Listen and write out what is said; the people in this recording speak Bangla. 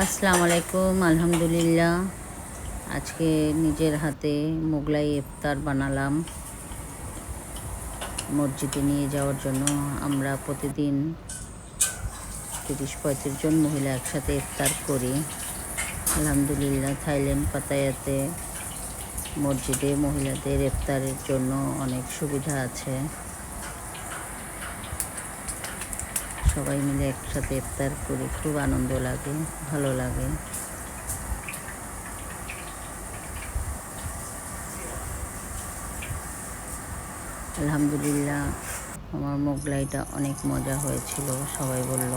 আসসালামু আলাইকুম। আলহামদুলিল্লাহ, আজকে নিজের হাতে মোগলাই ইফতার বানালাম মসজিদে নিয়ে যাওয়ার জন্য। আমরা প্রতিদিন 30-35 জন মহিলা একসাথে ইফতার করি। আলহামদুলিল্লাহ, থাইল্যান্ড পাতায়াতে মসজিদে মহিলাদের ইফতারের জন্য অনেক সুবিধা আছে। সবাই মিলে একসাথে ইফতার করি, খুব আনন্দ লাগে, ভালো লাগে। আলহামদুলিল্লাহ, আমার মোগলাইটা অনেক মজা হয়েছিল, সবাই বলল।